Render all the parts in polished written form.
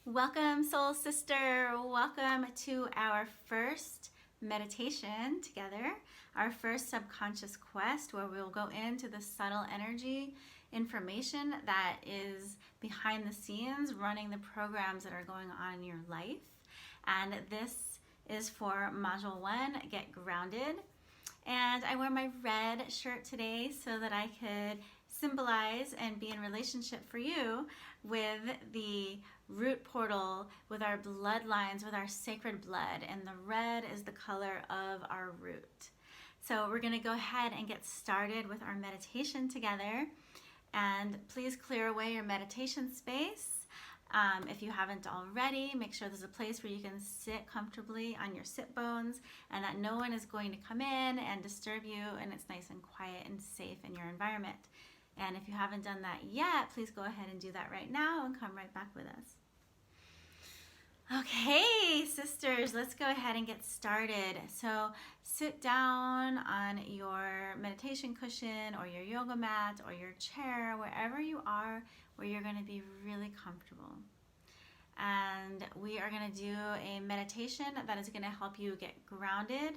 Welcome, soul sister. Welcome to our first meditation together, our first subconscious quest where we'll go into the subtle energy information that is behind the scenes running the programs that are going on in your life. And this is for Module 1, Get Grounded. And I wear my red shirt today so that I could symbolize and be in relationship for you with the root portal, with our bloodlines, with our sacred blood. And the red is the color of our root. So we're going to go ahead and get started with our meditation together. And please clear away your meditation space. If you haven't already, make sure there's a place where you can sit comfortably on your sit bones and that no one is going to come in and disturb you, and it's nice and quiet and safe in your environment. And if you haven't done that yet, please go ahead and do that right now and come right back with us. Okay, sisters, let's go ahead and get started. So sit down on your meditation cushion or your yoga mat or your chair, wherever you are, where you're going to be really comfortable. And we are going to do a meditation that is going to help you get grounded,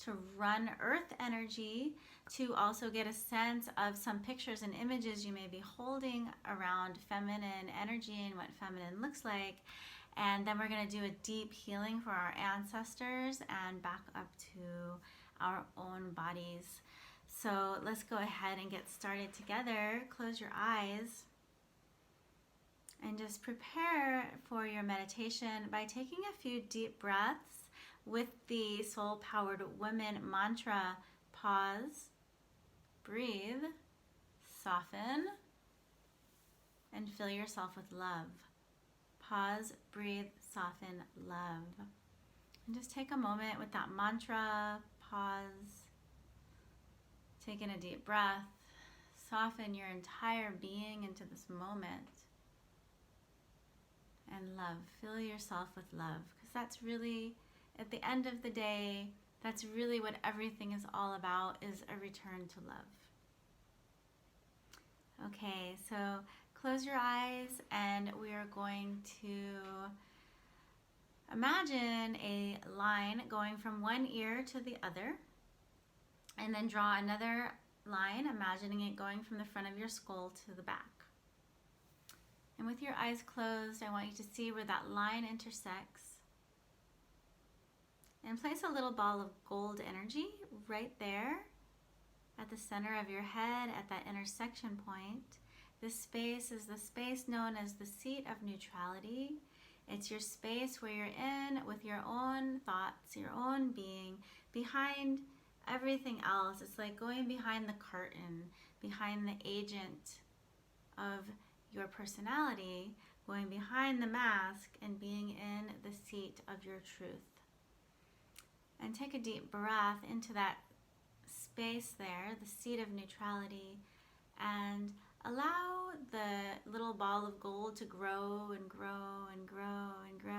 to run earth energy, to also get a sense of some pictures and images you may be holding around feminine energy and what feminine looks like. And then we're going to do a deep healing for our ancestors and back up to our own bodies. So let's go ahead and get started together. Close your eyes and just prepare for your meditation by taking a few deep breaths with the Soul Powered Women mantra. Pause, breathe, soften, and fill yourself with love. Pause, breathe, soften, love. And just take a moment with that mantra. Pause, take in a deep breath, soften your entire being into this moment. And love, fill yourself with love, because that's really, at the end of the day, that's really what everything is all about, is a return to love. Okay, so close your eyes and we are going to imagine a line going from one ear to the other, and then draw another line, imagining it going from the front of your skull to the back. And with your eyes closed, I want you to see where that line intersects. And place a little ball of gold energy right there at the center of your head, at that intersection point. This space is the space known as the seat of neutrality. It's your space where you're in with your own thoughts, your own being, behind everything else. It's like going behind the curtain, behind the agent of your personality, going behind the mask and being in the seat of your truth. And take a deep breath into that space there, the seat of neutrality, and allow the little ball of gold to grow and grow and grow and grow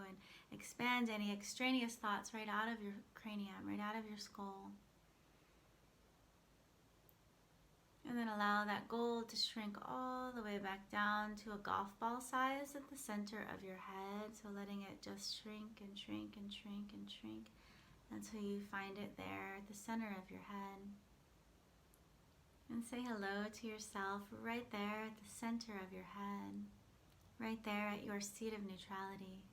and expand any extraneous thoughts right out of your cranium, right out of your skull. And then allow that gold to shrink all the way back down to a golf ball size at the center of your head. So letting it just shrink and shrink and shrink and shrink until you find it there at the center of your head. And say hello to yourself right there at the center of your head, right there at your seat of neutrality.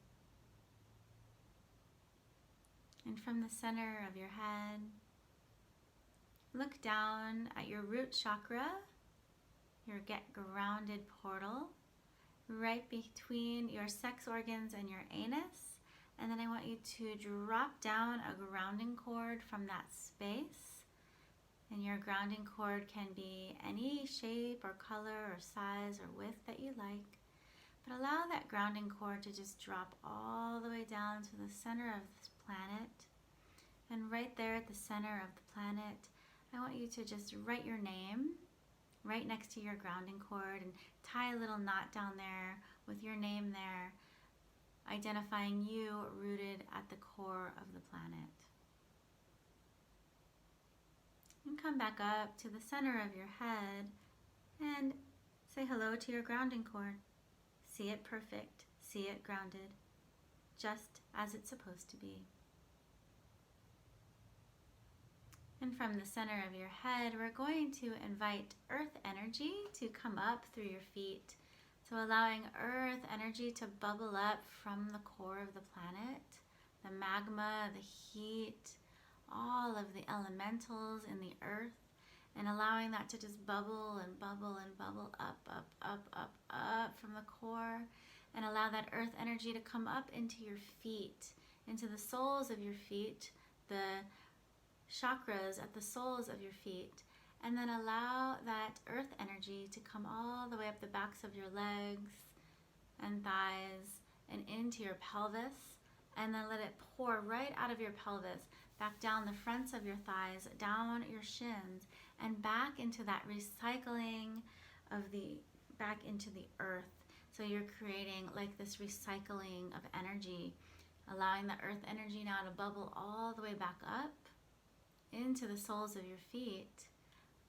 And from the center of your head, look down at your root chakra, your Get Grounded portal, right between your sex organs and your anus. And then I want you to drop down a grounding cord from that space. And your grounding cord can be any shape or color or size or width that you like. But allow that grounding cord to just drop all the way down to the center of this planet. And right there at the center of the planet, I want you to just write your name right next to your grounding cord and tie a little knot down there with your name there, identifying you rooted at the core of the planet. And come back up to the center of your head and say hello to your grounding cord. See it perfect. See it grounded, just as it's supposed to be. And from the center of your head, we're going to invite earth energy to come up through your feet. So allowing earth energy to bubble up from the core of the planet, the magma, the heat, all of the elementals in the earth, and allowing that to just bubble and bubble and bubble up, up, up, up, up from the core. And allow that earth energy to come up into your feet, into the soles of your feet, the chakras at the soles of your feet. And then allow that earth energy to come all the way up the backs of your legs and thighs and into your pelvis. And then let it pour right out of your pelvis, back down the fronts of your thighs, down your shins, and back into that recycling of back into the earth. So you're creating like this recycling of energy, allowing the earth energy now to bubble all the way back up into the soles of your feet,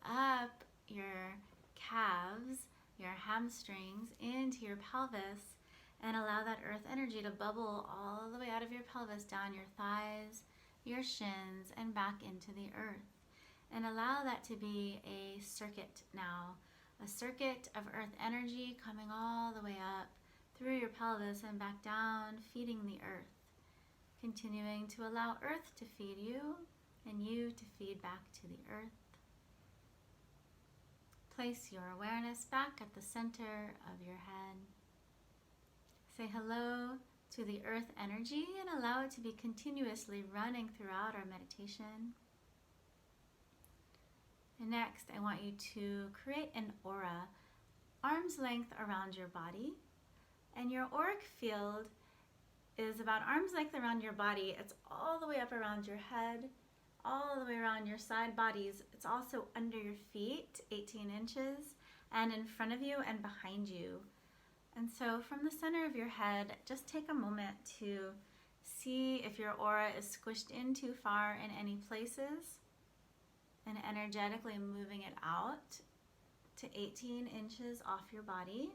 up your calves, your hamstrings, into your pelvis, and allow that earth energy to bubble all the way out of your pelvis, down your thighs, your shins, and back into the earth. And allow that to be a circuit now. A circuit of earth energy coming all the way up through your pelvis and back down, feeding the earth. Continuing to allow earth to feed you and you to feed back to the earth. Place your awareness back at the center of your head. Say hello to the earth energy and allow it to be continuously running throughout our meditation. And next, I want you to create an aura, arm's length around your body. And your auric field is about arm's length around your body. It's all the way up around your head, all the way around your side bodies. It's also under your feet, 18 inches, and in front of you and behind you. And so from the center of your head, just take a moment to see if your aura is squished in too far in any places, and energetically moving it out to 18 inches off your body.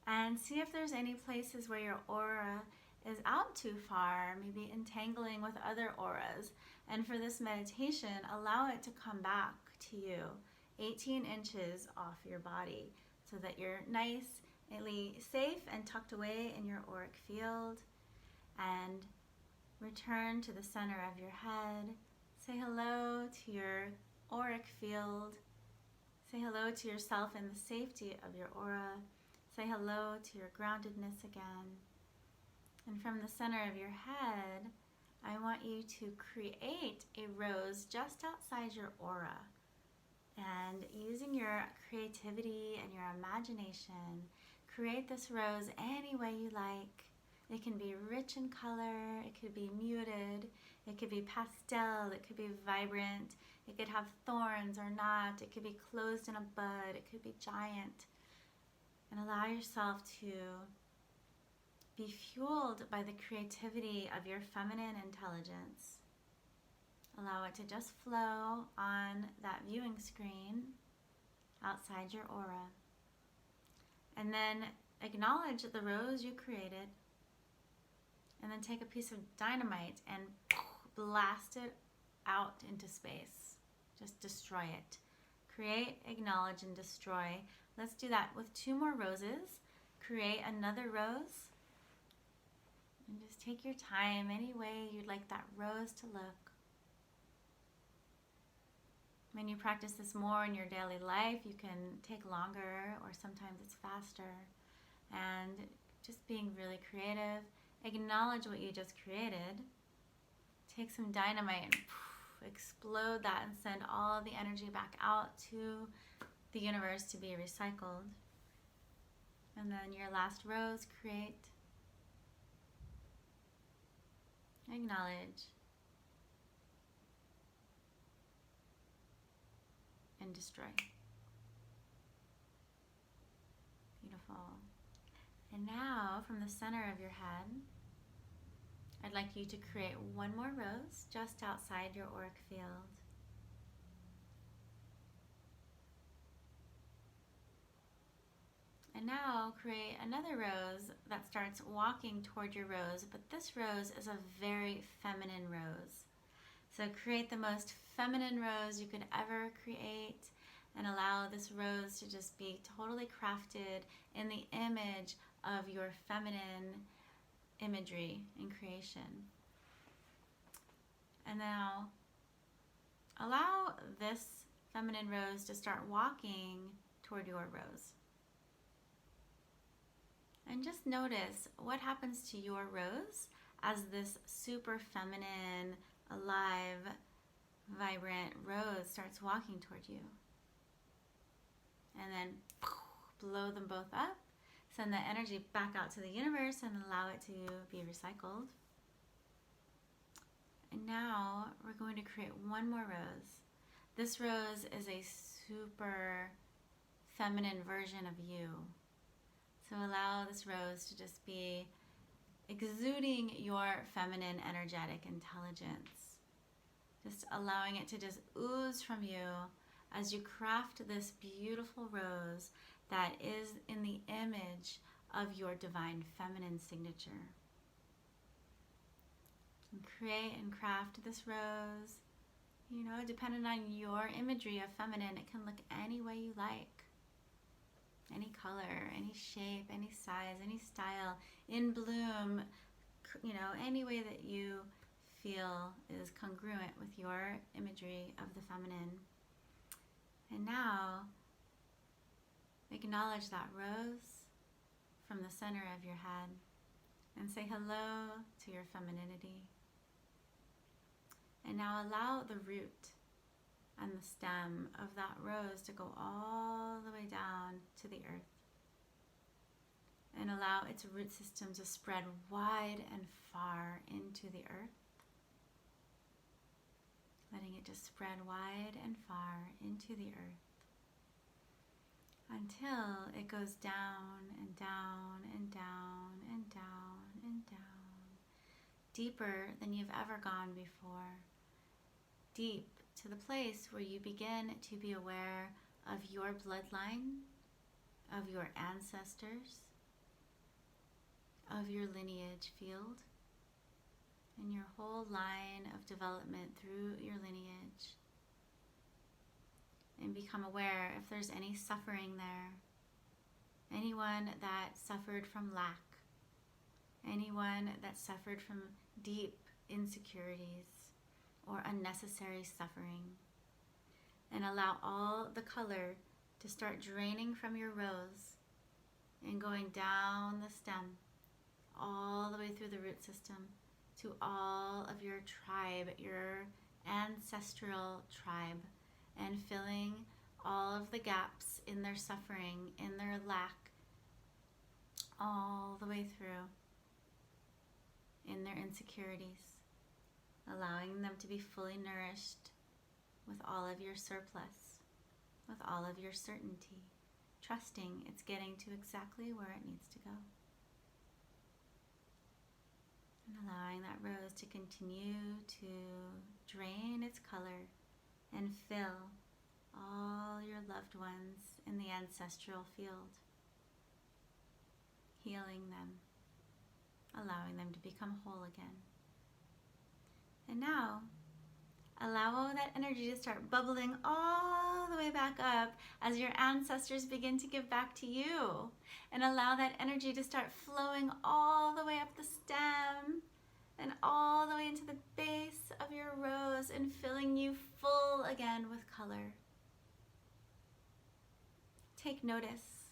And see if there's any places where your aura is out too far, maybe entangling with other auras. And for this meditation, allow it to come back to you, 18 inches off your body, so that you're nicely safe and tucked away in your auric field. And return to the center of your head. Say hello to your auric field. Say hello to yourself in the safety of your aura. Say hello to your groundedness again. And from the center of your head, I want you to create a rose just outside your aura. And using your creativity and your imagination, create this rose any way you like. It can be rich in color, it could be muted, it could be pastel, it could be vibrant, it could have thorns or not, it could be closed in a bud, it could be giant. And allow yourself to be fueled by the creativity of your feminine intelligence. Allow it to just flow on that viewing screen outside your aura. And then acknowledge the rose you created. And then take a piece of dynamite and blast it out into space. Just destroy it. Create, acknowledge, and destroy. Let's do that with 2 more roses. Create another rose. And just take your time any way you'd like that rose to look. When you practice this more in your daily life, you can take longer, or sometimes it's faster. And just being really creative. Acknowledge what you just created. Take some dynamite and explode that and send all the energy back out to the universe to be recycled. And then your last rose, create, acknowledge, and destroy. Beautiful. And now, from the center of your head, I'd like you to create 1 more rose just outside your auric field. And now create another rose that starts walking toward your rose, but this rose is a very feminine rose. So create the most feminine rose you could ever create and allow this rose to just be totally crafted in the image of your feminine imagery and creation. And now allow this feminine rose to start walking toward your rose. And just notice what happens to your rose as this super feminine, alive, vibrant rose starts walking toward you. And then blow them both up. Send that energy back out to the universe and allow it to be recycled. And now we're going to create one more rose. This rose is a super feminine version of you. So allow this rose to just be exuding your feminine energetic intelligence. Just allowing it to just ooze from you as you craft this beautiful rose that is in the image of your divine feminine signature. And create and craft this rose, depending on your imagery of feminine, it can look any way you like. Any color, any shape, any size, any style, in bloom, any way that you feel is congruent with your imagery of the feminine. And now, acknowledge that rose from the center of your head and say hello to your femininity. And now allow the root and the stem of that rose to go all the way down to the earth. And allow its root system to spread wide and far into the earth. Letting it just spread wide and far into the earth until it goes down and down and down and down and down, deeper than you've ever gone before, deep to the place where you begin to be aware of your bloodline, of your ancestors, of your lineage field, and your whole line of development through your lineage. And become aware if there's any suffering there. Anyone that suffered from lack. Anyone that suffered from deep insecurities or unnecessary suffering. And allow all the color to start draining from your rose and going down the stem, all the way through the root system to all of your tribe, your ancestral tribe, and filling all of the gaps in their suffering, in their lack, all the way through, in their insecurities, allowing them to be fully nourished with all of your surplus, with all of your certainty, trusting it's getting to exactly where it needs to go. And allowing that rose to continue to drain its color and fill all your loved ones in the ancestral field, healing them, allowing them to become whole again. And now, allow that energy to start bubbling all the way back up as your ancestors begin to give back to you. And allow that energy to start flowing all the way up the stem and all the way into the base of your rose and filling you full again with color. Take notice.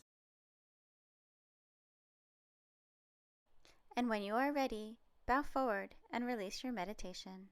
And when you are ready, bow forward and release your meditation.